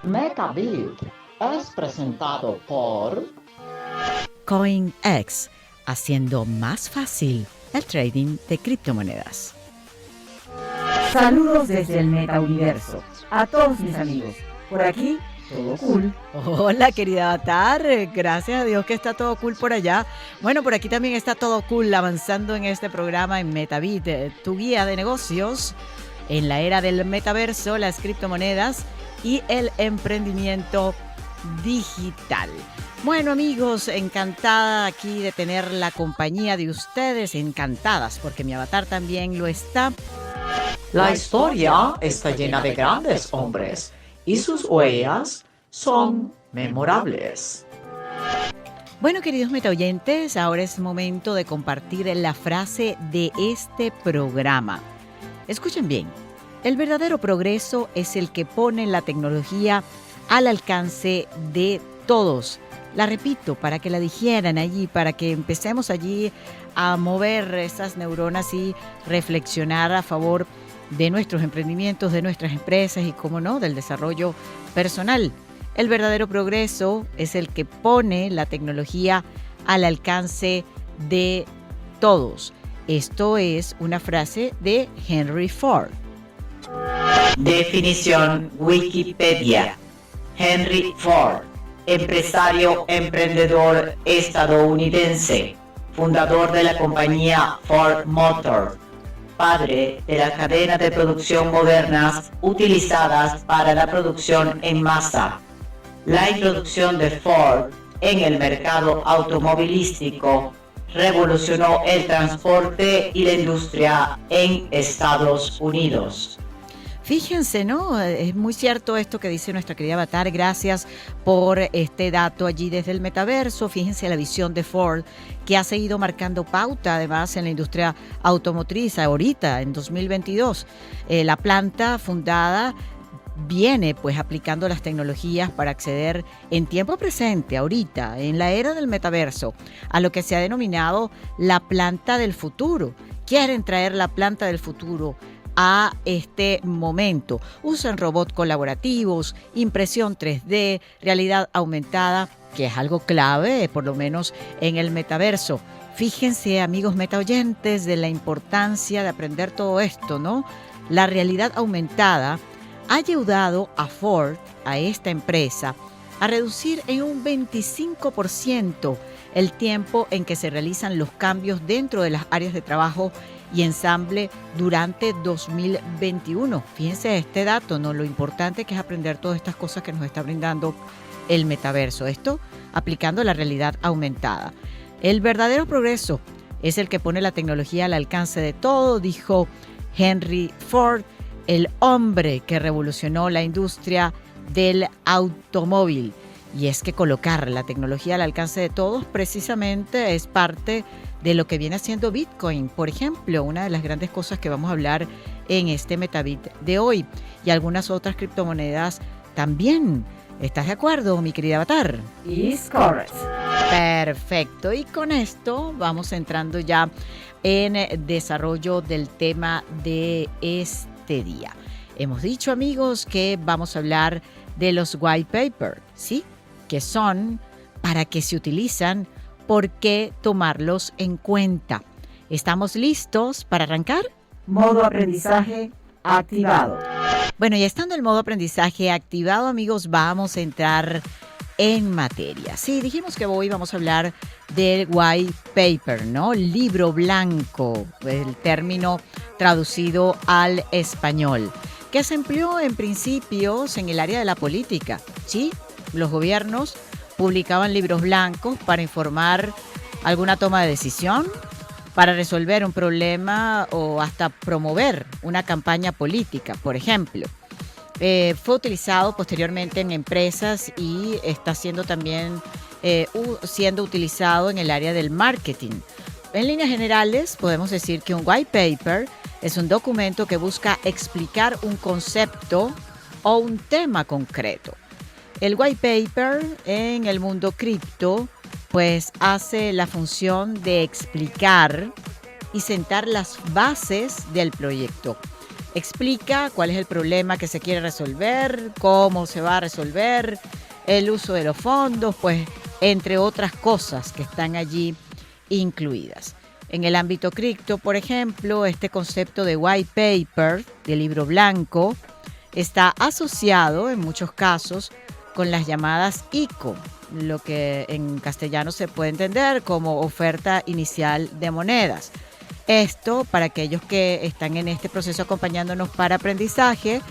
MetaBit es presentado por CoinEx, haciendo más fácil el trading de criptomonedas. Saludos desde el metauniverso a todos mis amigos. Por aquí, todo cool. Hola, querida Avatar. Gracias a Dios que está todo cool por allá. Bueno, por aquí también está todo cool avanzando en este programa en MetaBit, tu guía de negocios en la era del metaverso, las criptomonedas y el emprendimiento digital. Bueno, amigos, encantada aquí de tener la compañía de ustedes, encantadas porque mi avatar también lo está. La historia está llena de grandes hombres y sus huellas son memorables. Bueno, queridos metaoyentes, ahora es momento de compartir la frase de este programa. Escuchen bien, el verdadero progreso es el que pone la tecnología al alcance de todos. La repito, para que la digieran allí, para que empecemos allí a mover esas neuronas y reflexionar a favor de nuestros emprendimientos, de nuestras empresas y, cómo no, del desarrollo personal. El verdadero progreso es el que pone la tecnología al alcance de todos. Esto es una frase de Henry Ford. Definición Wikipedia. Henry Ford, empresario emprendedor estadounidense, fundador de la compañía Ford Motor, padre de la cadena de producción modernas utilizadas para la producción en masa. La introducción de Ford en el mercado automovilístico revolucionó el transporte y la industria en Estados Unidos. Fíjense, ¿no? Es muy cierto esto que dice nuestra querida Avatar. Gracias por este dato allí desde el metaverso. Fíjense la visión de Ford, que ha seguido marcando pauta además en la industria automotriz ahorita, en 2022. La planta fundada viene pues aplicando las tecnologías para acceder en tiempo presente, ahorita, en la era del metaverso, a lo que se ha denominado la planta del futuro. Quieren traer la planta del futuro a este momento. Usan robots colaborativos, impresión 3D, realidad aumentada, que es algo clave, por lo menos en el metaverso. Fíjense, amigos metaoyentes, de la importancia de aprender todo esto, ¿no? La realidad aumentada ha ayudado a Ford, a esta empresa, a reducir en un 25% el tiempo en que se realizan los cambios dentro de las áreas de trabajo y ensamble durante 2021. Fíjense este dato, ¿no? Lo importante que es aprender todas estas cosas que nos está brindando el metaverso. Esto aplicando la realidad aumentada. El verdadero progreso es el que pone la tecnología al alcance de todo, dijo Henry Ford, el hombre que revolucionó la industria del automóvil. Y es que colocar la tecnología al alcance de todos precisamente es parte de lo que viene haciendo Bitcoin, por ejemplo, una de las grandes cosas que vamos a hablar en este MetaBit de hoy, y algunas otras criptomonedas también. ¿Estás de acuerdo, mi querida Avatar? Is correct. Perfecto, y con esto vamos entrando ya en desarrollo del tema de este día. Hemos dicho, amigos, que vamos a hablar de los white paper, ¿sí? Que son, para qué se utilizan, por qué tomarlos en cuenta. ¿Estamos listos para arrancar? Modo aprendizaje activado. Bueno, ya estando el modo aprendizaje activado, amigos, vamos a entrar en materia. Sí, dijimos que hoy vamos a hablar del white paper, ¿no? Libro blanco, el término traducido al español, que se empleó en principios en el área de la política, ¿sí? Los gobiernos publicaban libros blancos para informar alguna toma de decisión, para resolver un problema o hasta promover una campaña política, por ejemplo. Fue utilizado posteriormente en empresas y está siendo también siendo utilizado en el área del marketing. En líneas generales, podemos decir que un white paper es un documento que busca explicar un concepto o un tema concreto. El white paper en el mundo cripto pues hace la función de explicar y sentar las bases del proyecto. Explica cuál es el problema que se quiere resolver, cómo se va a resolver, el uso de los fondos, pues entre otras cosas que están allí incluidas. En el ámbito cripto, por ejemplo, este concepto de white paper, de libro blanco, está asociado en muchos casos con las llamadas ICO, lo que en castellano se puede entender como oferta inicial de monedas. Esto, para aquellos que están en este proceso acompañándonos para aprendizaje,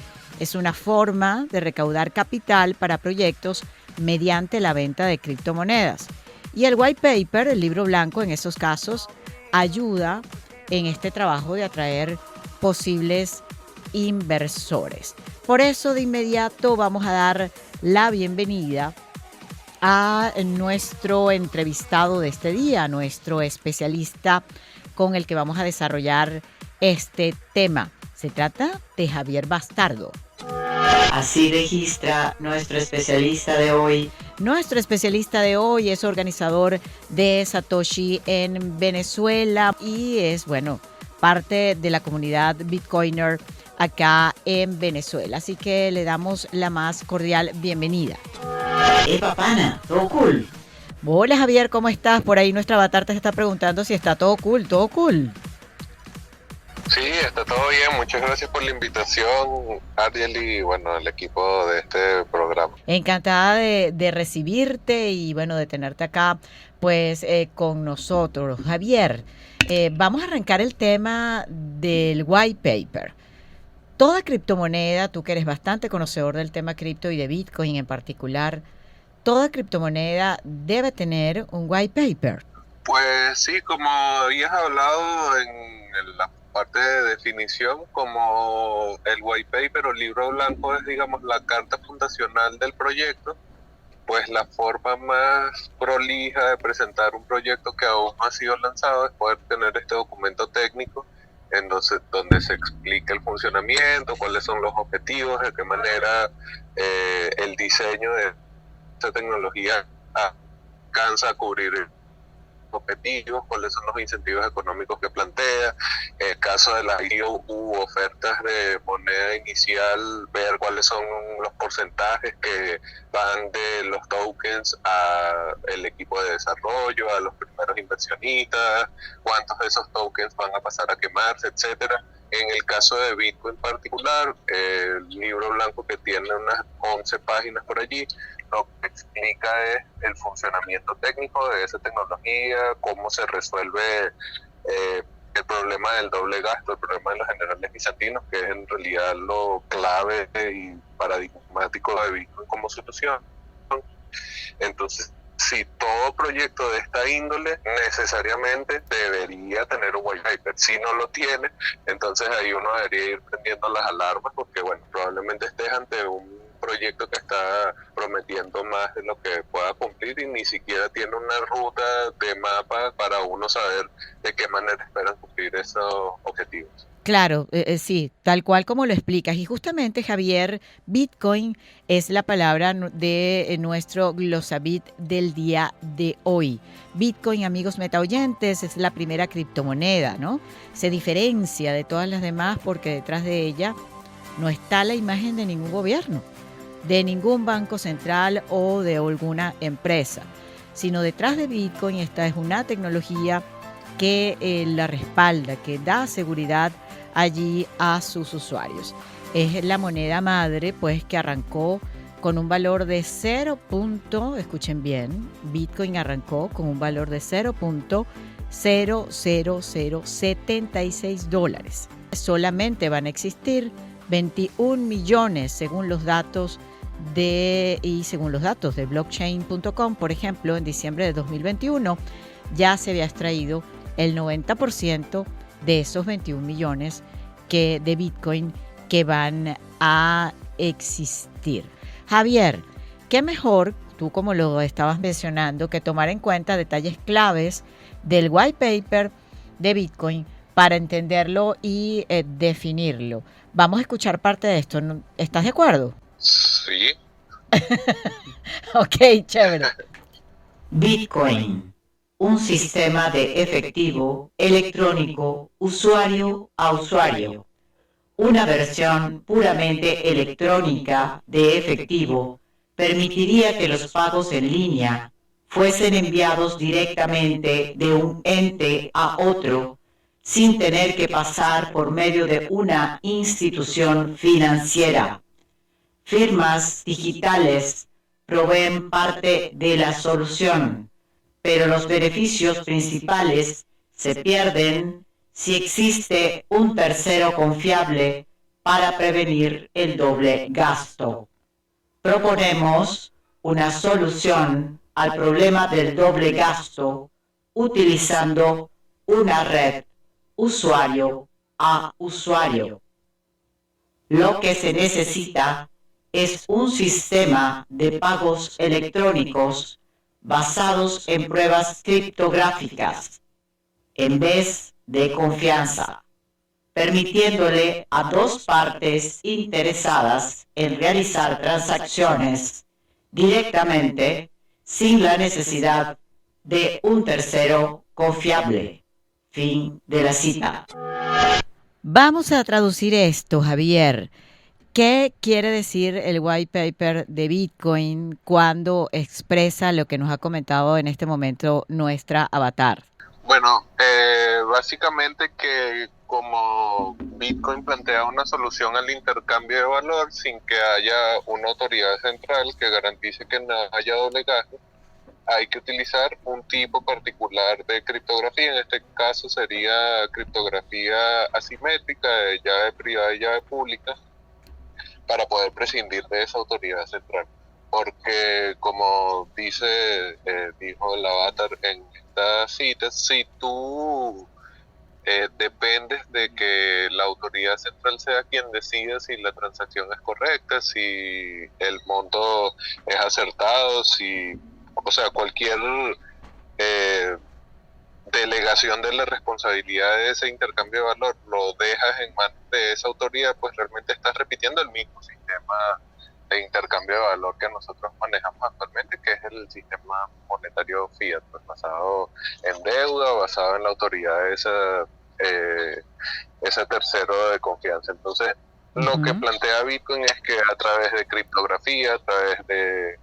es una forma de recaudar capital para proyectos mediante la venta de criptomonedas. Y el white paper, el libro blanco, en esos casos, ayuda en este trabajo de atraer posibles inversores. Por eso, de inmediato, vamos a dar la bienvenida a nuestro entrevistado de este día, nuestro especialista con el que vamos a desarrollar este tema. Se trata de Javier Bastardo. Así registra nuestro especialista de hoy. Nuestro especialista de hoy es organizador de Satoshi en Venezuela y es, bueno, parte de la comunidad Bitcoiner acá en Venezuela. Así que le damos la más cordial bienvenida. ¡Epa, pana! ¡Todo cool! Hola Javier, ¿cómo estás? Por ahí nuestra avatar te está preguntando si está todo cool, todo cool. Sí, está todo bien. Muchas gracias por la invitación, Ariel, y bueno, el equipo de este programa. Encantada de recibirte y bueno, de tenerte acá pues con nosotros. Javier, vamos a arrancar el tema del white paper. Toda criptomoneda, tú que eres bastante conocedor del tema cripto y de Bitcoin en particular, toda criptomoneda debe tener un white paper. Pues sí, como habías hablado en la parte de definición, como el white paper o libro blanco es, digamos, la carta fundacional del proyecto, pues la forma más prolija de presentar un proyecto que aún no ha sido lanzado es poder tener este documento técnico entonces, donde se explica el funcionamiento, cuáles son los objetivos, de qué manera el diseño de esta tecnología alcanza a cubrir objetivos, cuáles son los incentivos económicos que plantea. En el caso de las IO u ofertas de moneda inicial, ver cuáles son los porcentajes que van de los tokens a el equipo de desarrollo, a los primeros inversionistas, cuántos de esos tokens van a pasar a quemarse, etcétera. En el caso de Bitcoin en particular, el libro blanco, que tiene unas 11 páginas por allí, lo que explica es el funcionamiento técnico de esa tecnología, cómo se resuelve el problema del doble gasto, el problema de los generales bizantinos, que es en realidad lo clave y paradigmático de Bitcoin como solución. Entonces, si todo proyecto de esta índole necesariamente debería tener un white paper. Si no lo tiene, entonces ahí uno debería ir prendiendo las alarmas, porque bueno, probablemente estés ante un proyecto que está prometiendo más de lo que pueda cumplir y ni siquiera tiene una ruta de mapa para uno saber de qué manera esperan cumplir esos objetivos. Claro, sí, tal cual como lo explicas. Y justamente, Javier, Bitcoin es la palabra de nuestro glosabit del día de hoy. Bitcoin, amigos metaoyentes, es la primera criptomoneda, ¿no? Se diferencia de todas las demás porque detrás de ella no está la imagen de ningún gobierno, de ningún banco central o de alguna empresa, sino detrás de Bitcoin esta es una tecnología que la respalda, que da seguridad allí a sus usuarios. Es la moneda madre, pues, que arrancó con un valor de 0. Escuchen bien, Bitcoin arrancó con un valor de $0.00076. Solamente van a existir 21 millones según los datos de blockchain.com, por ejemplo, en diciembre de 2021 ya se había extraído el 90% de esos 21 millones de Bitcoin que van a existir. Javier, ¿qué mejor, tú como lo estabas mencionando, que tomar en cuenta detalles claves del white paper de Bitcoin para entenderlo y definirlo? Vamos a escuchar parte de esto. ¿Estás de acuerdo? Sí. Ok, chévere. Bitcoin, un sistema de efectivo electrónico usuario a usuario. Una versión puramente electrónica de efectivo permitiría que los pagos en línea fuesen enviados directamente de un ente a otro sin tener que pasar por medio de una institución financiera. Firmas digitales proveen parte de la solución, pero los beneficios principales se pierden si existe un tercero confiable para prevenir el doble gasto. Proponemos una solución al problema del doble gasto utilizando una red usuario a usuario. Lo que se necesita es un sistema de pagos electrónicos basados en pruebas criptográficas en vez de confianza, permitiéndole a dos partes interesadas en realizar transacciones directamente sin la necesidad de un tercero confiable. Fin de la cita. Vamos a traducir esto, Javier. ¿Qué quiere decir el white paper de Bitcoin cuando expresa lo que nos ha comentado en este momento nuestra avatar? Bueno, básicamente que como Bitcoin plantea una solución al intercambio de valor sin que haya una autoridad central que garantice que no haya doble gasto, hay que utilizar un tipo particular de criptografía. En este caso sería criptografía asimétrica de llave privada y llave pública, para poder prescindir de esa autoridad central. Porque como dijo el avatar en esta cita, si tú dependes de que la autoridad central sea quien decida si la transacción es correcta, si el monto es acertado, cualquier delegación de la responsabilidad de ese intercambio de valor lo dejas en manos de esa autoridad, pues realmente estás repitiendo el mismo sistema de intercambio de valor que nosotros manejamos actualmente, que es el sistema monetario fiat, pues basado en deuda, basado en la autoridad de ese tercero de confianza. Entonces, lo que plantea Bitcoin es que a través de criptografía, a través de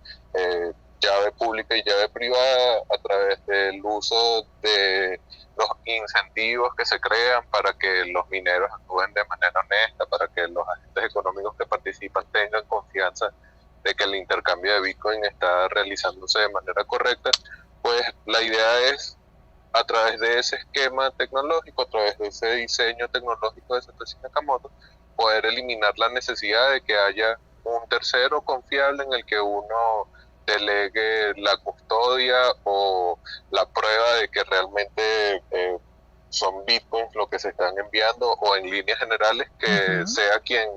llave pública y llave privada, a través del uso de los incentivos que se crean para que los mineros actúen de manera honesta, para que los agentes económicos que participan tengan confianza de que el intercambio de Bitcoin está realizándose de manera correcta, pues la idea es, a través de ese esquema tecnológico, a través de ese diseño tecnológico de Satoshi Nakamoto, poder eliminar la necesidad de que haya un tercero confiable en el que uno delegue la custodia o la prueba de que realmente son bitcoins lo que se están enviando, o en líneas generales que sea quien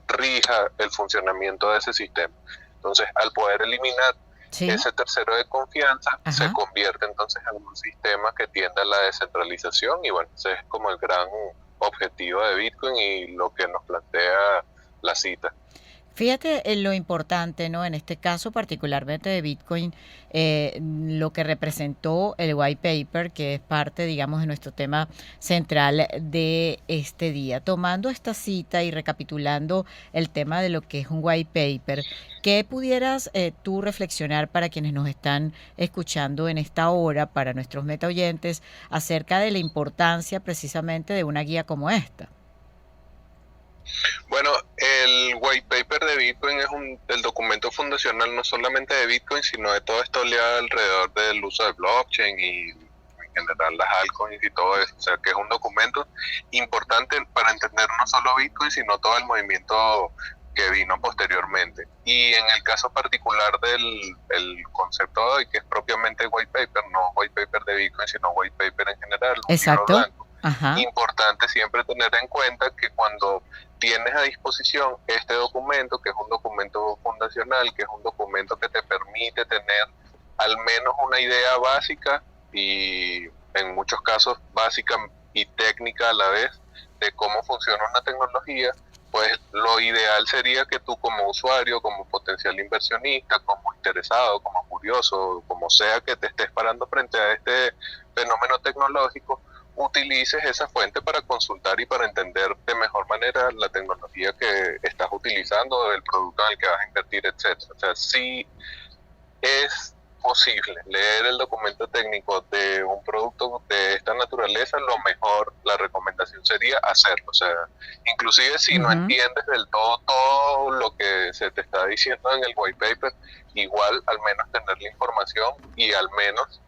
rija el funcionamiento de ese sistema. Entonces, al poder eliminar ese tercero de confianza, se convierte entonces en un sistema que tiende a la descentralización, y bueno, ese es como el gran objetivo de Bitcoin y lo que nos plantea la cita. Fíjate en lo importante, ¿no? En este caso particularmente de Bitcoin, lo que representó el white paper, que es parte, digamos, de nuestro tema central de este día. Tomando esta cita y recapitulando el tema de lo que es un white paper, ¿qué pudieras tú reflexionar para quienes nos están escuchando en esta hora, para nuestros meta oyentes, acerca de la importancia precisamente de una guía como esta? Bueno, el white paper de Bitcoin es el documento fundacional no solamente de Bitcoin, sino de toda esta oleada alrededor del uso de blockchain y en general las altcoins y todo eso. O sea, que es un documento importante para entender no solo Bitcoin, sino todo el movimiento que vino posteriormente. Y en el caso particular del concepto de hoy, que es propiamente white paper, no white paper de Bitcoin, sino white paper en general, un libro blanco. Importante siempre tener en cuenta que cuando tienes a disposición este documento, que es un documento fundacional, que es un documento que te permite tener al menos una idea básica y en muchos casos básica y técnica a la vez de cómo funciona una tecnología, pues lo ideal sería que tú como usuario, como potencial inversionista, como interesado, como curioso, como sea que te estés parando frente a este fenómeno tecnológico, utilices esa fuente para consultar y para entender de mejor manera la tecnología que estás utilizando, el producto en el que vas a invertir, etcétera. O sea, sí es posible leer el documento técnico de un producto de esta naturaleza, lo mejor, la recomendación sería hacerlo. O sea, inclusive si no entiendes del todo lo que se te está diciendo en el white paper, igual al menos tener la información y al menos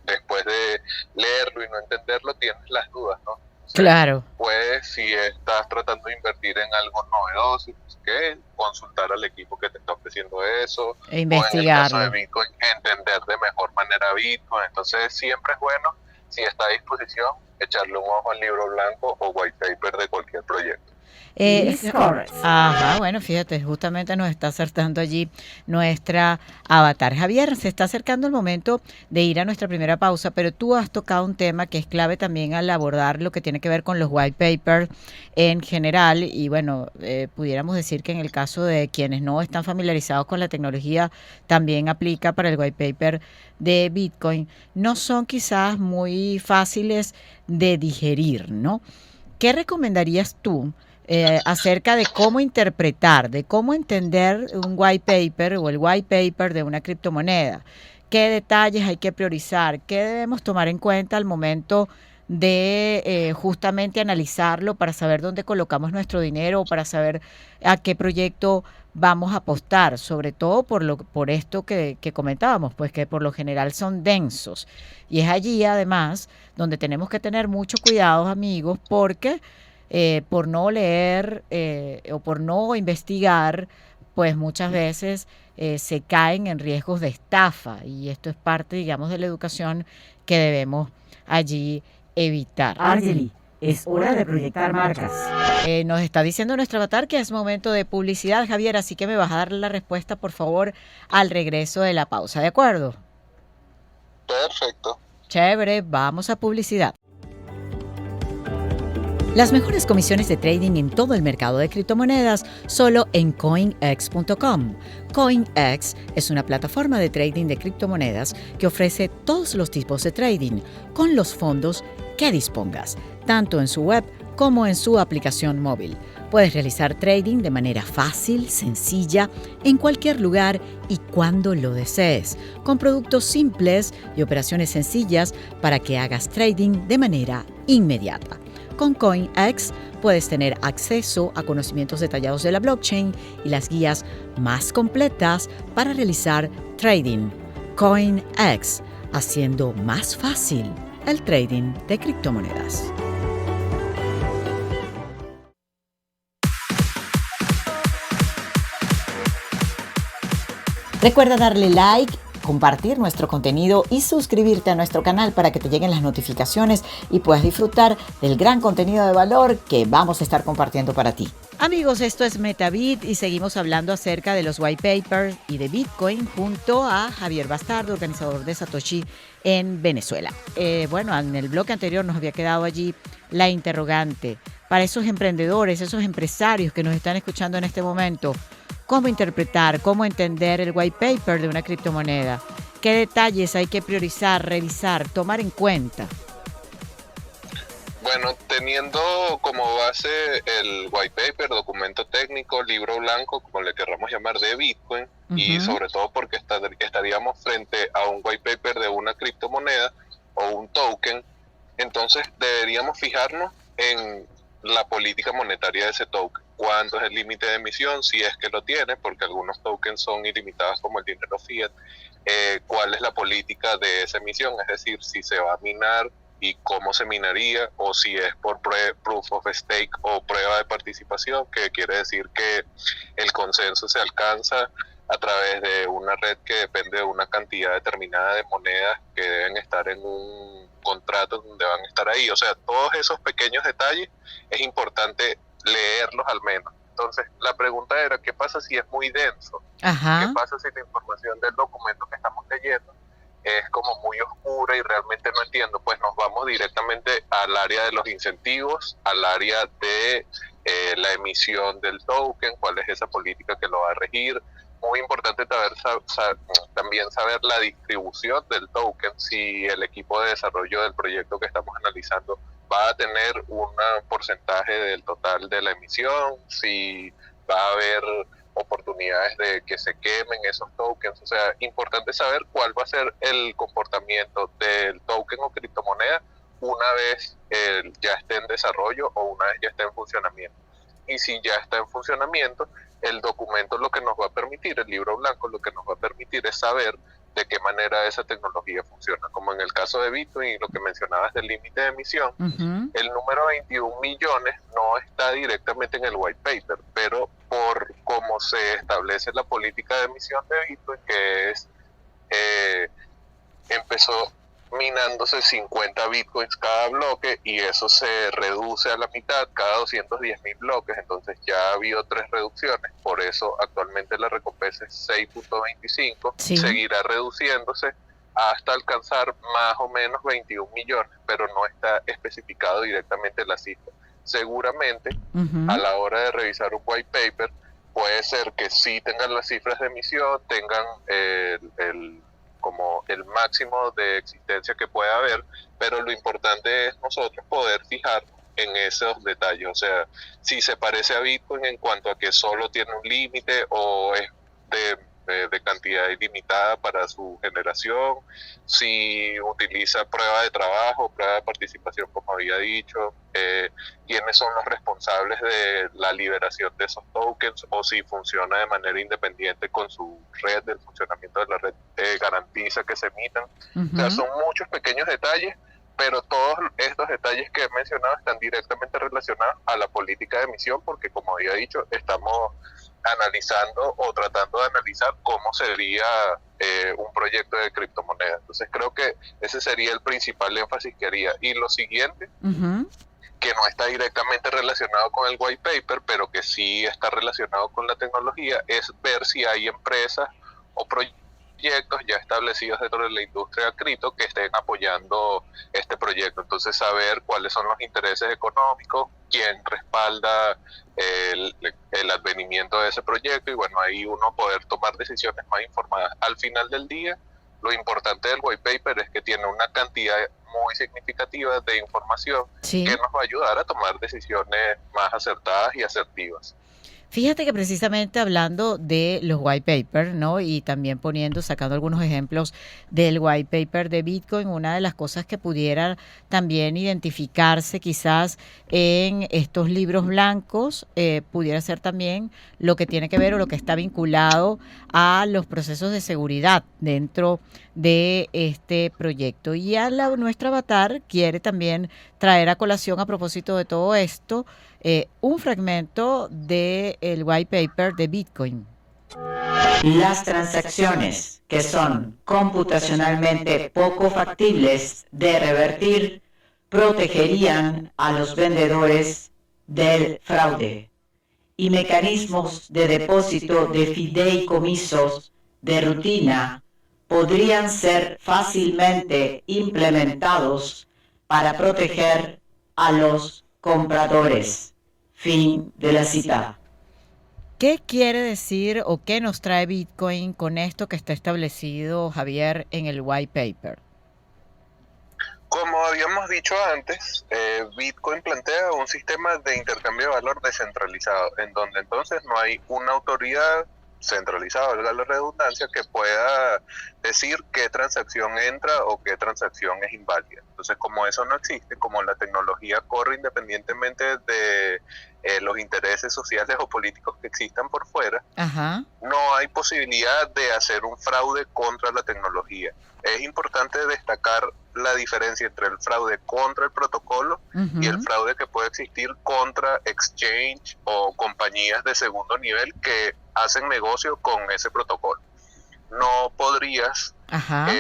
después de leerlo y no entenderlo tienes las dudas, ¿no? O sea, Claro. pues si estás tratando de invertir en algo novedoso, pues, ¿qué? Consultar al equipo que te está ofreciendo eso, E o en el caso de investigarlo. Bitcoin, entender de mejor manera Bitcoin. Entonces siempre es bueno, si está a disposición, echarle un ojo al libro blanco o white paper de cualquier proyecto. Liz Corres. Ajá, bueno, fíjate, justamente nos está acertando allí nuestra avatar. Javier, se está acercando el momento de ir a nuestra primera pausa, pero tú has tocado un tema que es clave también al abordar lo que tiene que ver con los white papers en general. Y bueno, pudiéramos decir que en el caso de quienes no están familiarizados con la tecnología, también aplica para el white paper de Bitcoin. No son quizás muy fáciles de digerir, ¿no? ¿Qué recomendarías tú acerca de cómo interpretar, de cómo entender un white paper o el white paper de una criptomoneda? ¿Qué detalles hay que priorizar? ¿Qué debemos tomar en cuenta al momento de justamente analizarlo para saber dónde colocamos nuestro dinero o para saber a qué proyecto vamos a apostar? Sobre todo por esto que comentábamos, pues que por lo general son densos. Y es allí además donde tenemos que tener mucho cuidado, amigos, porque por no leer o por no investigar, pues muchas veces se caen en riesgos de estafa, y esto es parte, digamos, de la educación que debemos allí evitar. Argely, es hora de proyectar marcas. Nos está diciendo nuestro avatar que es momento de publicidad, Javier, así que me vas a dar la respuesta, por favor, al regreso de la pausa, ¿de acuerdo? Perfecto. Chévere, vamos a publicidad. Las mejores comisiones de trading en todo el mercado de criptomonedas solo en CoinEx.com. CoinEx es una plataforma de trading de criptomonedas que ofrece todos los tipos de trading con los fondos que dispongas, tanto en su web como en su aplicación móvil. Puedes realizar trading de manera fácil, sencilla, en cualquier lugar y cuando lo desees, con productos simples y operaciones sencillas para que hagas trading de manera inmediata. Con CoinEx puedes tener acceso a conocimientos detallados de la blockchain y las guías más completas para realizar trading. CoinEx, haciendo más fácil el trading de criptomonedas. Recuerda darle like, compartir nuestro contenido y suscribirte a nuestro canal para que te lleguen las notificaciones y puedas disfrutar del gran contenido de valor que vamos a estar compartiendo para ti. Amigos, esto es MetaBit y seguimos hablando acerca de los white papers y de Bitcoin junto a Javier Bastardo, organizador de Satoshi en Venezuela. Bueno, en el bloque anterior nos había quedado allí la interrogante para esos emprendedores, esos empresarios que nos están escuchando en este momento. ¿Cómo interpretar, cómo entender el white paper de una criptomoneda? ¿Qué detalles hay que priorizar, revisar, tomar en cuenta? Bueno, teniendo como base el white paper, documento técnico, libro blanco, como le querramos llamar, de Bitcoin, y sobre todo porque estaríamos frente a un white paper de una criptomoneda o un token, entonces deberíamos fijarnos en la política monetaria de ese token. ¿Cuánto es el límite de emisión? Si es que lo tiene, porque algunos tokens son ilimitados como el dinero fiat. ¿Cuál es la política de esa emisión? Es decir, si se va a minar y cómo se minaría, o si es por proof of stake o prueba de participación, que quiere decir que el consenso se alcanza a través de una red que depende de una cantidad determinada de monedas que deben estar en un contrato donde van a estar ahí. O sea, todos esos pequeños detalles es importante leerlos al menos. Entonces, la pregunta era, ¿qué pasa si es muy denso? Ajá. ¿Qué pasa si la información del documento que estamos leyendo es como muy oscura y realmente no entiendo? Pues nos vamos directamente al área de los incentivos, al área de la emisión del token, cuál es esa política que lo va a regir. Muy importante también saber la distribución del token, si el equipo de desarrollo del proyecto que estamos analizando va a tener un porcentaje del total de la emisión, si va a haber oportunidades de que se quemen esos tokens. O sea, importante saber cuál va a ser el comportamiento del token o criptomoneda una vez ya esté en desarrollo o una vez ya esté en funcionamiento. Y si ya está en funcionamiento, el documento lo que nos va a permitir, el libro blanco, lo que nos va a permitir es saber de qué manera esa tecnología funciona. Como en el caso de Bitcoin y lo que mencionabas del límite de emisión, el número 21 millones no está directamente en el white paper, pero por cómo se establece la política de emisión de Bitcoin, que es empezó minándose 50 bitcoins cada bloque y eso se reduce a la mitad cada 210.000 bloques, entonces ya ha habido 3 reducciones, por eso actualmente la recompensa es 6.25, seguirá reduciéndose hasta alcanzar más o menos 21 millones, pero no está especificado directamente la cifra. Seguramente a la hora de revisar un white paper puede ser que sí tengan las cifras de emisión, tengan como el máximo de existencia que pueda haber, pero lo importante es nosotros poder fijar en esos detalles, o sea, si se parece a Bitcoin en cuanto a que solo tiene un límite o es de cantidad ilimitada para su generación, si utiliza prueba de trabajo, prueba de participación, como había dicho, quiénes son los responsables de la liberación de esos tokens, o si funciona de manera independiente con su red, del funcionamiento de la red garantiza que se emitan. O sea, son muchos pequeños detalles, pero todos estos detalles que he mencionado están directamente relacionados a la política de emisión, porque como había dicho, estamos analizando o tratando de analizar cómo sería un proyecto de criptomoneda. Entonces creo que ese sería el principal énfasis que haría. Y lo siguiente, que no está directamente relacionado con el white paper, pero que sí está relacionado con la tecnología, es ver si hay empresas o proyectos ya establecidos dentro de la industria cripto que estén apoyando este proyecto. Entonces saber cuáles son los intereses económicos, quién respalda el advenimiento de ese proyecto, y bueno, ahí uno poder tomar decisiones más informadas. Al final del día, lo importante del white paper es que tiene una cantidad muy significativa de información que nos va a ayudar a tomar decisiones más acertadas y asertivas. Fíjate que precisamente hablando de los white papers, ¿no? Y también sacando algunos ejemplos del white paper de Bitcoin, una de las cosas que pudiera también identificarse quizás en estos libros blancos, pudiera ser también lo que tiene que ver o lo que está vinculado a los procesos de seguridad dentro de este proyecto. Y nuestra avatar quiere también traer a colación, a propósito de todo esto, un fragmento del white paper de Bitcoin. Las transacciones que son computacionalmente poco factibles de revertir protegerían a los vendedores del fraude, y mecanismos de depósito de fideicomisos de rutina podrían ser fácilmente implementados para proteger a los compradores. Fin de la cita. ¿Qué quiere decir o qué nos trae Bitcoin con esto que está establecido, Javier, en el white paper? Como habíamos dicho antes, Bitcoin plantea un sistema de intercambio de valor descentralizado, en donde entonces no hay una autoridad centralizada, valga la redundancia, que pueda decir qué transacción entra o qué transacción es inválida. Entonces, como eso no existe, como la tecnología corre independientemente de los intereses sociales o políticos que existan por fuera, no hay posibilidad de hacer un fraude contra la tecnología. Es importante destacar la diferencia entre el fraude contra el protocolo y el fraude que puede existir contra exchange o compañías de segundo nivel que hacen negocio con ese protocolo. No podrías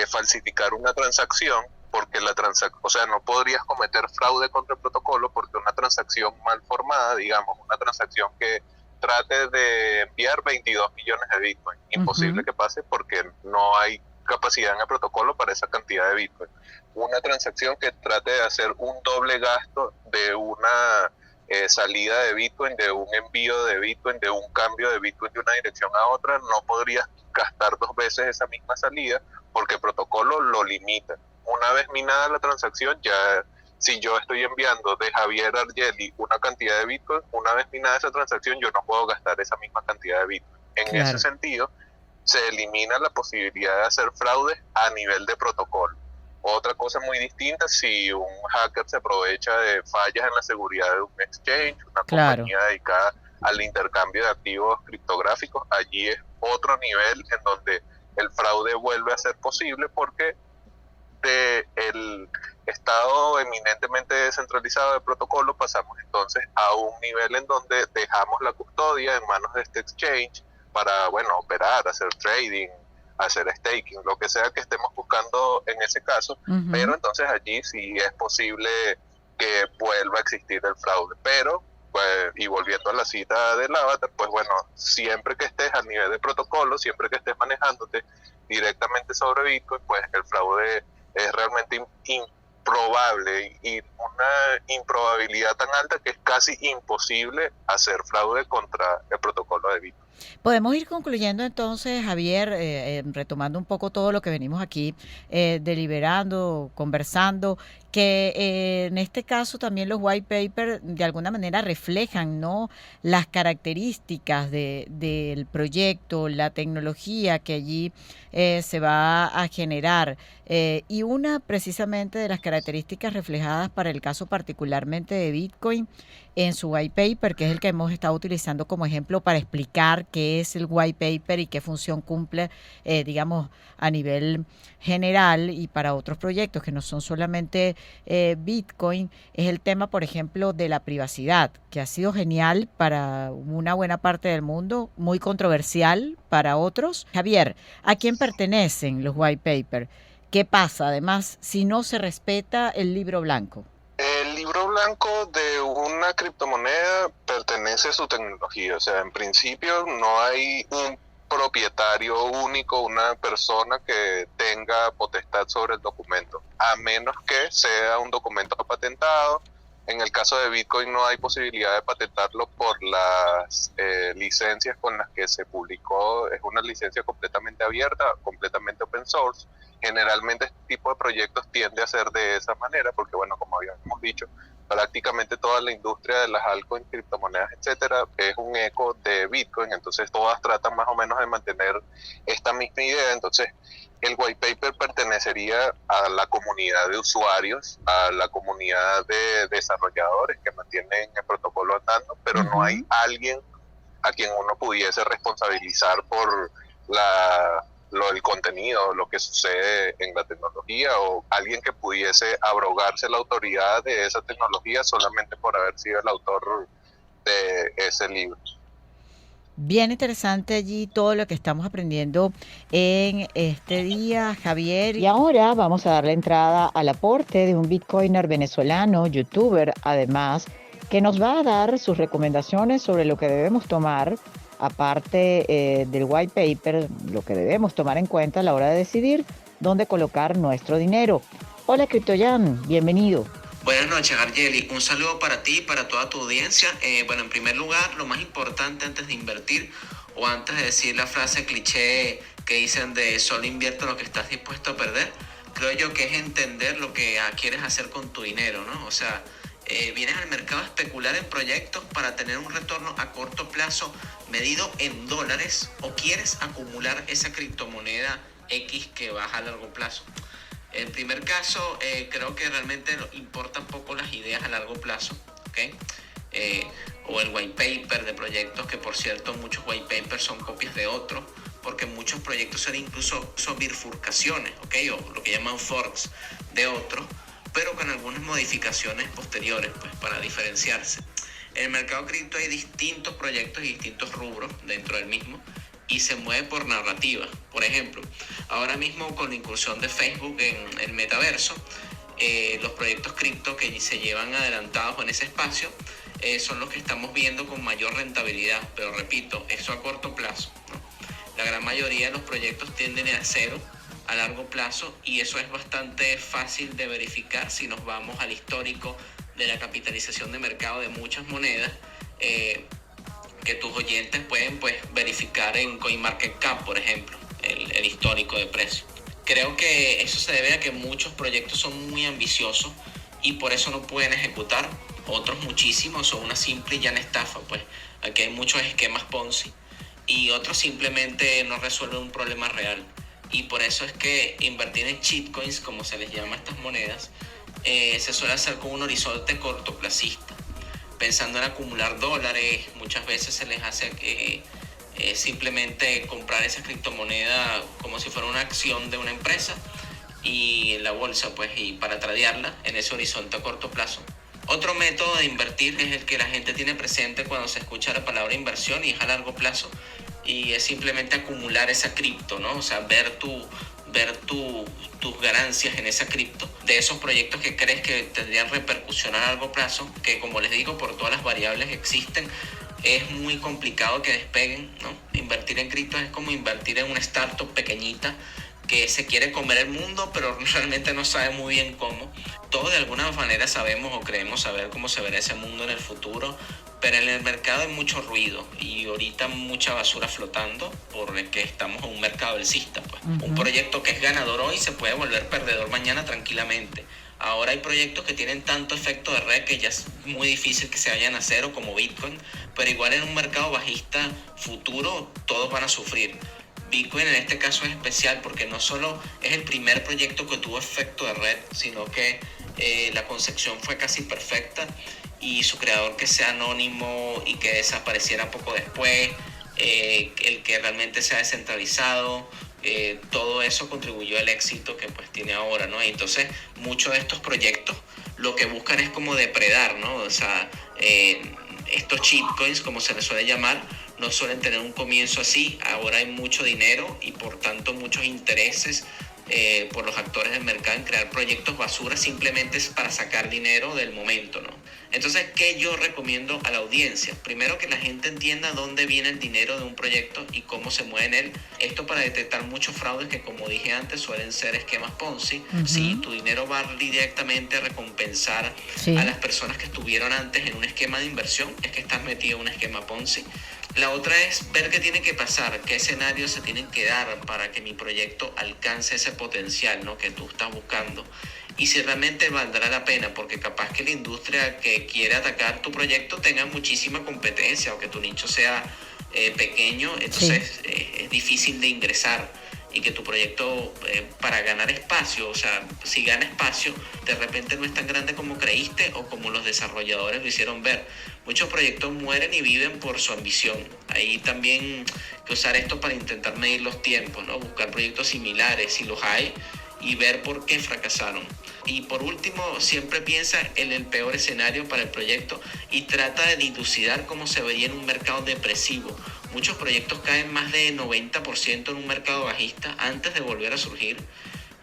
falsificar una transacción porque no podrías cometer fraude contra el protocolo porque una transacción mal formada, digamos, una transacción que trate de enviar 22 millones de Bitcoin, imposible que pase porque no hay capacidad en el protocolo para esa cantidad de Bitcoin. Una transacción que trate de hacer un doble gasto de una salida de Bitcoin, de un envío de Bitcoin, de un cambio de Bitcoin de una dirección a otra, no podrías gastar 2 veces esa misma salida porque el protocolo lo limita. Una vez minada la transacción, ya si yo estoy enviando de Javier Argeli una cantidad de Bitcoin, una vez minada esa transacción, yo no puedo gastar esa misma cantidad de Bitcoin. En ese sentido, se elimina la posibilidad de hacer fraudes a nivel de protocolo. Otra cosa muy distinta, si un hacker se aprovecha de fallas en la seguridad de un exchange, una compañía dedicada al intercambio de activos criptográficos, allí es otro nivel en donde el fraude vuelve a ser posible porque del estado eminentemente descentralizado del protocolo pasamos entonces a un nivel en donde dejamos la custodia en manos de este exchange para, bueno, operar, hacer trading, hacer staking, lo que sea que estemos buscando en ese caso, pero entonces allí sí es posible que vuelva a existir el fraude. Pero, pues, y volviendo a la cita del avatar, pues bueno, siempre que estés a nivel de protocolo, siempre que estés manejándote directamente sobre Bitcoin, pues el fraude es realmente improbable y una improbabilidad tan alta que es casi imposible hacer fraude contra el protocolo de Bitcoin. Podemos ir concluyendo entonces, Javier, retomando un poco todo lo que venimos aquí deliberando, conversando, que en este caso también los white papers de alguna manera reflejan, ¿no?, las características del proyecto, la tecnología que allí se va a generar. Y una precisamente de las características reflejadas para el caso particularmente de Bitcoin en su white paper, que es el que hemos estado utilizando como ejemplo para explicar qué es el white paper y qué función cumple, digamos, a nivel general y para otros proyectos que no son solamente Bitcoin, es el tema, por ejemplo, de la privacidad, que ha sido genial para una buena parte del mundo, muy controversial para otros. Javier, ¿a quién pertenecen los white papers? ¿Qué pasa, además, si no se respeta el libro blanco? El libro blanco de una criptomoneda pertenece a su tecnología, o sea, en principio no hay un propietario único, una persona que tenga potestad sobre el documento, a menos que sea un documento patentado. En el caso de Bitcoin no hay posibilidad de patentarlo por las licencias con las que se publicó. Es una licencia completamente abierta, completamente open source. Generalmente este tipo de proyectos tiende a ser de esa manera porque, bueno, como habíamos dicho, prácticamente toda la industria de las altcoins, criptomonedas, etcétera, es un eco de Bitcoin, entonces todas tratan más o menos de mantener esta misma idea. Entonces el white paper pertenecería a la comunidad de usuarios, a la comunidad de desarrolladores que mantienen el protocolo andando, pero no hay alguien a quien uno pudiese responsabilizar por el contenido, lo que sucede en la tecnología, o alguien que pudiese abrogarse la autoridad de esa tecnología solamente por haber sido el autor de ese libro. Bien interesante allí todo lo que estamos aprendiendo en este día, Javier. Y ahora vamos a dar la entrada al aporte de un bitcoiner venezolano, youtuber, además, que nos va a dar sus recomendaciones sobre lo que debemos tomar, aparte del white paper, lo que debemos tomar en cuenta a la hora de decidir dónde colocar nuestro dinero. Hola, CryptoJan, bienvenido. Buenas noches, Argeli. Un saludo para ti y para toda tu audiencia. Bueno, en primer lugar, lo más importante antes de invertir o antes de decir la frase cliché que dicen de solo invierte lo que estás dispuesto a perder, creo yo que es entender lo que quieres hacer con tu dinero, ¿no? O sea, vienes al mercado a especular en proyectos para tener un retorno a corto plazo medido en dólares, o quieres acumular esa criptomoneda X que baja a largo plazo. En primer caso, creo que realmente importan poco las ideas a largo plazo, ¿okay? O el white paper de proyectos, que por cierto muchos white papers son copias de otros, porque muchos proyectos son bifurcaciones, ¿okay? O lo que llaman forks de otros, pero con algunas modificaciones posteriores, pues, para diferenciarse. En el mercado cripto hay distintos proyectos y distintos rubros dentro del mismo, y se mueve por narrativa. Por ejemplo, ahora mismo con la incursión de Facebook en el metaverso, los proyectos cripto que se llevan adelantados en ese espacio son los que estamos viendo con mayor rentabilidad, pero repito, eso a corto plazo, ¿no? La gran mayoría de los proyectos tienden a cero a largo plazo, y eso es bastante fácil de verificar si nos vamos al histórico de la capitalización de mercado de muchas monedas, que tus oyentes pueden pues verificar en CoinMarketCap, por ejemplo, el histórico de precio. Creo que eso se debe a que muchos proyectos son muy ambiciosos y por eso no pueden ejecutar. Otros muchísimos son una simple y llana estafa, pues aquí hay muchos esquemas Ponzi y otros simplemente no resuelven un problema real. Y por eso es que invertir en shitcoins, como se les llama a estas monedas, se suele hacer con un horizonte cortoplacista, pensando en acumular dólares. Muchas veces se les hace simplemente comprar esa criptomoneda como si fuera una acción de una empresa y en la bolsa, pues, y para tradearla en ese horizonte a corto plazo. Otro método de invertir es el que la gente tiene presente cuando se escucha la palabra inversión y es a largo plazo, y es simplemente acumular esa cripto, ¿no? O sea, ver tus ganancias en esa cripto de esos proyectos que crees que tendrían repercusión a largo plazo, que como les digo, por todas las variables que existen, es muy complicado que despeguen, ¿no? Invertir en cripto es como invertir en una startup pequeñita que se quiere comer el mundo, pero realmente no sabe muy bien cómo. Todos de alguna manera sabemos o creemos saber cómo se verá ese mundo en el futuro, pero en el mercado hay mucho ruido y ahorita mucha basura flotando porque estamos en un mercado alcista, pues. Un proyecto que es ganador hoy se puede volver perdedor mañana tranquilamente. Ahora hay proyectos que tienen tanto efecto de red que ya es muy difícil que se vayan a cero, como Bitcoin, pero igual en un mercado bajista futuro todos van a sufrir. Bitcoin en este caso es especial porque no solo es el primer proyecto que tuvo efecto de red, sino que la concepción fue casi perfecta y su creador que sea anónimo y que desapareciera poco después, el que realmente sea descentralizado, todo eso contribuyó al éxito que pues tiene ahora, ¿no? Y entonces muchos de estos proyectos lo que buscan es como depredar, ¿no? O sea, estos shitcoins, como se les suele llamar, no suelen tener un comienzo así. Ahora hay mucho dinero y por tanto muchos intereses por los actores del mercado en crear proyectos basura simplemente es para sacar dinero del momento, ¿no? Entonces, ¿qué yo recomiendo a la audiencia? Primero, que la gente entienda dónde viene el dinero de un proyecto y cómo se mueve en él. Esto para detectar muchos fraudes que, como dije antes, suelen ser esquemas Ponzi. Si tu dinero va directamente a recompensar a las personas que estuvieron antes en un esquema de inversión, es que estás metido en un esquema Ponzi. La otra es ver qué tiene que pasar, qué escenarios se tienen que dar para que mi proyecto alcance ese potencial, ¿no?, que tú estás buscando. Y si realmente valdrá la pena, porque capaz que la industria que quiere atacar tu proyecto tenga muchísima competencia o que tu nicho sea pequeño, entonces es difícil de ingresar y que tu proyecto para ganar espacio, o sea, si gana espacio, de repente no es tan grande como creíste o como los desarrolladores lo hicieron ver. Muchos proyectos mueren y viven por su ambición. Ahí también que usar esto para intentar medir los tiempos, ¿no? Buscar proyectos similares si los hay y ver por qué fracasaron. Y por último, siempre piensa en el peor escenario para el proyecto y trata de dilucidar cómo se vería en un mercado depresivo. Muchos proyectos caen más de 90% en un mercado bajista antes de volver a surgir.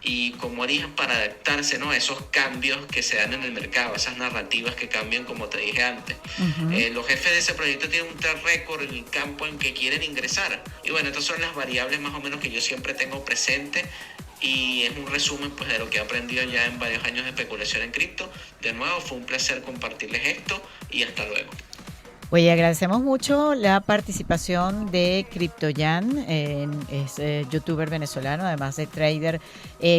Y cómo harían para adaptarse, ¿no?, a esos cambios que se dan en el mercado, esas narrativas que cambian, como te dije antes. Los jefes de ese proyecto tienen un track record en el campo en que quieren ingresar. Y bueno, estas son las variables más o menos que yo siempre tengo presente. Y es un resumen pues de lo que he aprendido ya en varios años de especulación en cripto. De nuevo, fue un placer compartirles esto y hasta luego. Oye, agradecemos mucho la participación de CryptoYan, es youtuber venezolano, además de trader,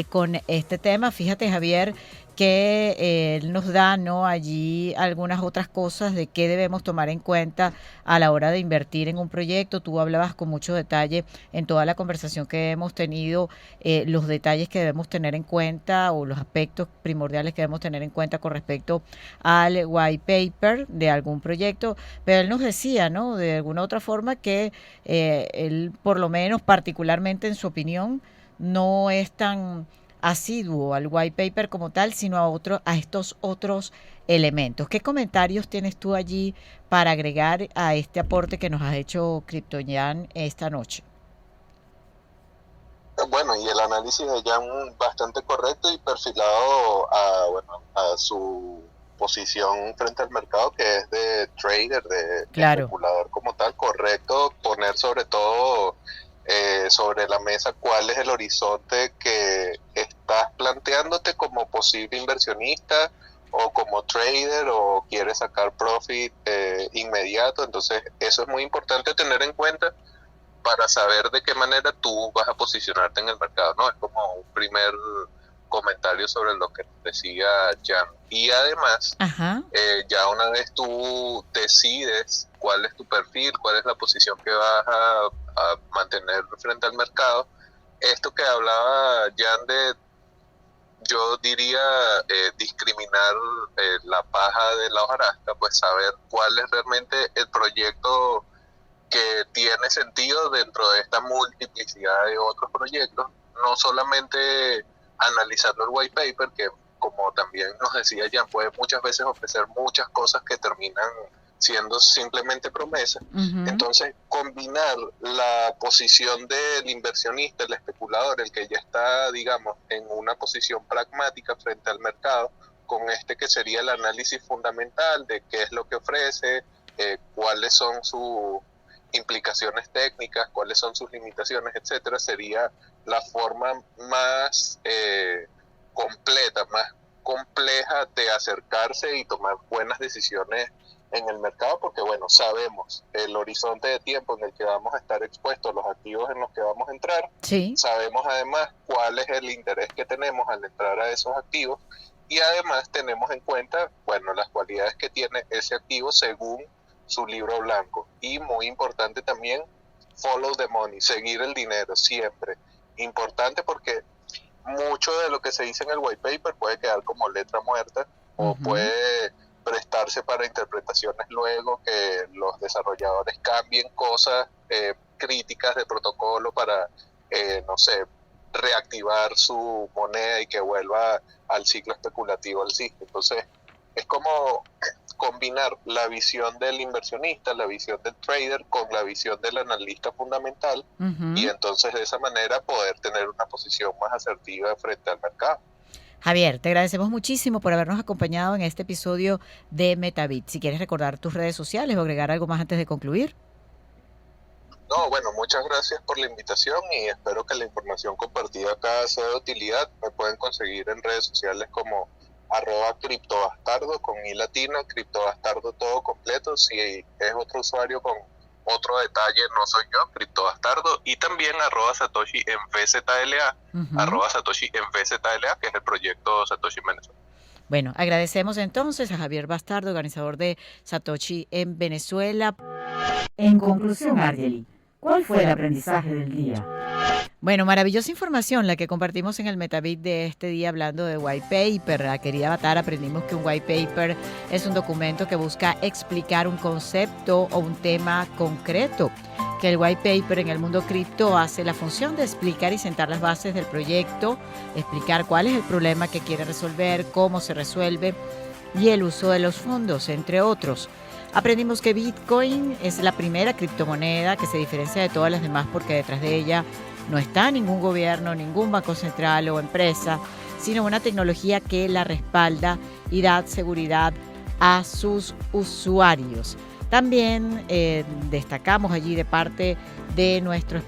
con este tema. Fíjate, Javier, que él nos da, ¿no?, allí algunas otras cosas de qué debemos tomar en cuenta a la hora de invertir en un proyecto. Tú hablabas con mucho detalle en toda la conversación que hemos tenido, los detalles que debemos tener en cuenta o los aspectos primordiales que debemos tener en cuenta con respecto al white paper de algún proyecto. Pero él nos decía, ¿no?, de alguna otra forma que él, por lo menos particularmente en su opinión, no es tan asiduo al white paper como tal, sino a estos otros elementos. ¿Qué comentarios tienes tú allí para agregar a este aporte que nos has hecho, CryptoYan, esta noche? Bueno, y el análisis de Jan bastante correcto y perfilado a su posición frente al mercado, que es de trader, de especulador como tal. Correcto poner sobre todo sobre la mesa cuál es el horizonte que estás planteándote como posible inversionista o como trader o quieres sacar profit inmediato. Entonces eso es muy importante tener en cuenta para saber de qué manera tú vas a posicionarte en el mercado, ¿no? Es como un primer comentario sobre lo que decía Jan. Y además, ya una vez tú decides cuál es tu perfil, cuál es la posición que vas a mantener frente al mercado, esto que hablaba Jan de, yo diría, discriminar la paja de la hojarasca, pues saber cuál es realmente el proyecto que tiene sentido dentro de esta multiplicidad de otros proyectos, no solamente analizando el white paper, que como también nos decía Jan, puede muchas veces ofrecer muchas cosas que terminan siendo simplemente promesas. Entonces, combinar la posición del inversionista, el especulador, el que ya está, digamos, en una posición pragmática frente al mercado, con este que sería el análisis fundamental de qué es lo que ofrece, cuáles son sus implicaciones técnicas, cuáles son sus limitaciones, etcétera, sería la forma más completa, más compleja de acercarse y tomar buenas decisiones en el mercado, porque bueno, sabemos el horizonte de tiempo en el que vamos a estar expuestos, los activos en los que vamos a entrar, sabemos además cuál es el interés que tenemos al entrar a esos activos, y además tenemos en cuenta, bueno, las cualidades que tiene ese activo según su libro blanco. Y muy importante también, follow the money, seguir el dinero siempre. Importante porque mucho de lo que se dice en el white paper puede quedar como letra muerta o puede prestarse para interpretaciones luego, que los desarrolladores cambien cosas críticas de protocolo para, no sé, reactivar su moneda y que vuelva al ciclo especulativo alcista. Entonces, es como combinar la visión del inversionista, la visión del trader con la visión del analista fundamental y entonces de esa manera poder tener una posición más asertiva frente al mercado. Javier, te agradecemos muchísimo por habernos acompañado en este episodio de MetaBit. Si quieres recordar tus redes sociales o agregar algo más antes de concluir. No, bueno, muchas gracias por la invitación y espero que la información compartida acá sea de utilidad. Me pueden conseguir en redes sociales como @criptobastardo con i latina, criptobastardo todo completo. Si es otro usuario con otro detalle, no soy yo, criptobastardo, y también @Satoshi en VZLA, @Satoshi en VZLA, que es el proyecto Satoshi en Venezuela. Bueno, agradecemos entonces a Javier Bastardo, organizador de Satoshi en Venezuela. En conclusión, Argely, ¿cuál fue el aprendizaje del día? Bueno, maravillosa información la que compartimos en el MetaBit de este día hablando de white paper. La querida Avatar, aprendimos que un white paper es un documento que busca explicar un concepto o un tema concreto. Que el white paper en el mundo cripto hace la función de explicar y sentar las bases del proyecto, explicar cuál es el problema que quiere resolver, cómo se resuelve y el uso de los fondos, entre otros. Aprendimos que Bitcoin es la primera criptomoneda que se diferencia de todas las demás porque detrás de ella no está ningún gobierno, ningún banco central o empresa, sino una tecnología que la respalda y da seguridad a sus usuarios. También destacamos allí de parte de nuestros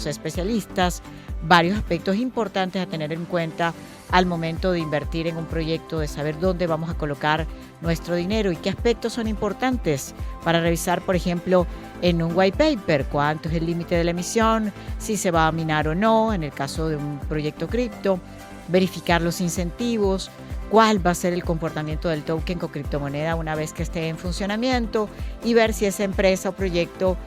especialistas varios aspectos importantes a tener en cuenta al momento de invertir en un proyecto, de saber dónde vamos a colocar nuestro dinero y qué aspectos son importantes para revisar, por ejemplo, en un white paper, cuánto es el límite de la emisión, si se va a minar o no, en el caso de un proyecto cripto, verificar los incentivos, cuál va a ser el comportamiento del token con criptomoneda una vez que esté en funcionamiento y ver si esa empresa o proyecto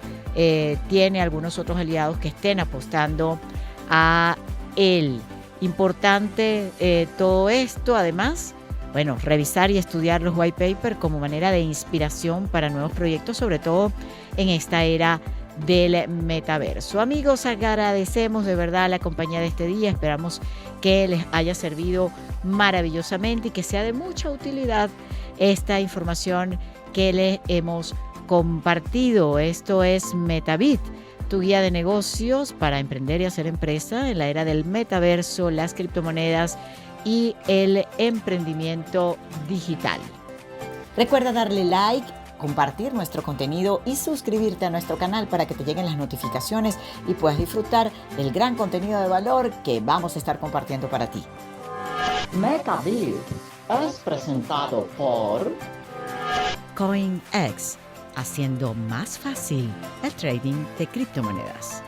tiene algunos otros aliados que estén apostando a él. Importante todo esto, además, bueno, revisar y estudiar los white papers como manera de inspiración para nuevos proyectos, sobre todo en esta era del metaverso. Amigos, agradecemos de verdad la compañía de este día. Esperamos que les haya servido maravillosamente y que sea de mucha utilidad esta información que les hemos compartido. Esto es MetaBit, tu guía de negocios para emprender y hacer empresa en la era del metaverso, las criptomonedas y el emprendimiento digital. Recuerda darle like, compartir nuestro contenido y suscribirte a nuestro canal para que te lleguen las notificaciones y puedas disfrutar del gran contenido de valor que vamos a estar compartiendo para ti. MetaBit. es presentado por CoinEx, haciendo más fácil el trading de criptomonedas.